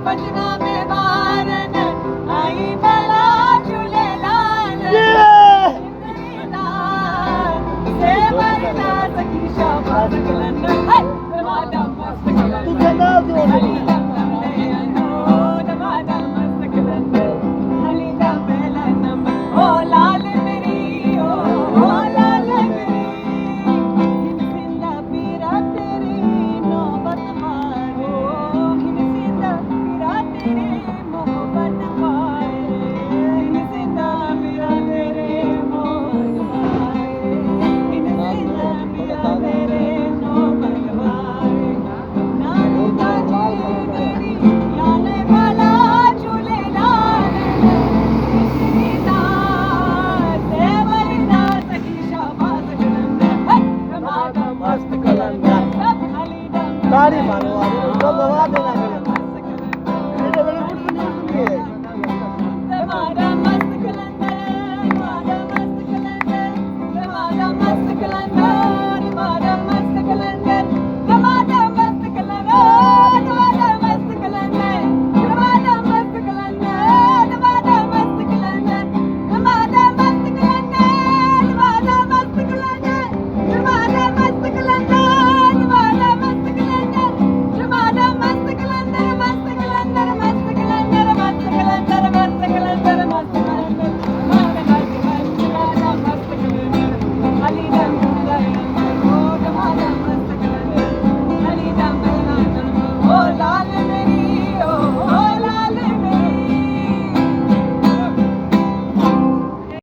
पंजवा में बारन आई भला झूलेलाल से वरना सखी शाबाश कलन दमादा मस्त कलन तू जना दो हली दमले अनो दमादा मस्त कलन हली दमले नंबर ओ लाल मेरी ओ लाल मेरी जिंदा पीरा तेरी नौबत मारे जिंदा पीरा तेरी मोहब्बत मारे जिंदा पीरा तेरे मोहब्बत मारे जिंदा पीरा तेरे नौबत मारे नानू काजी तेरी लाने वाला झूलेलाल सीता सेवरना सखी शाबाश कलंदर मस्त कलंदर सब हली दम ताड़ी मारो आज तो गवा देना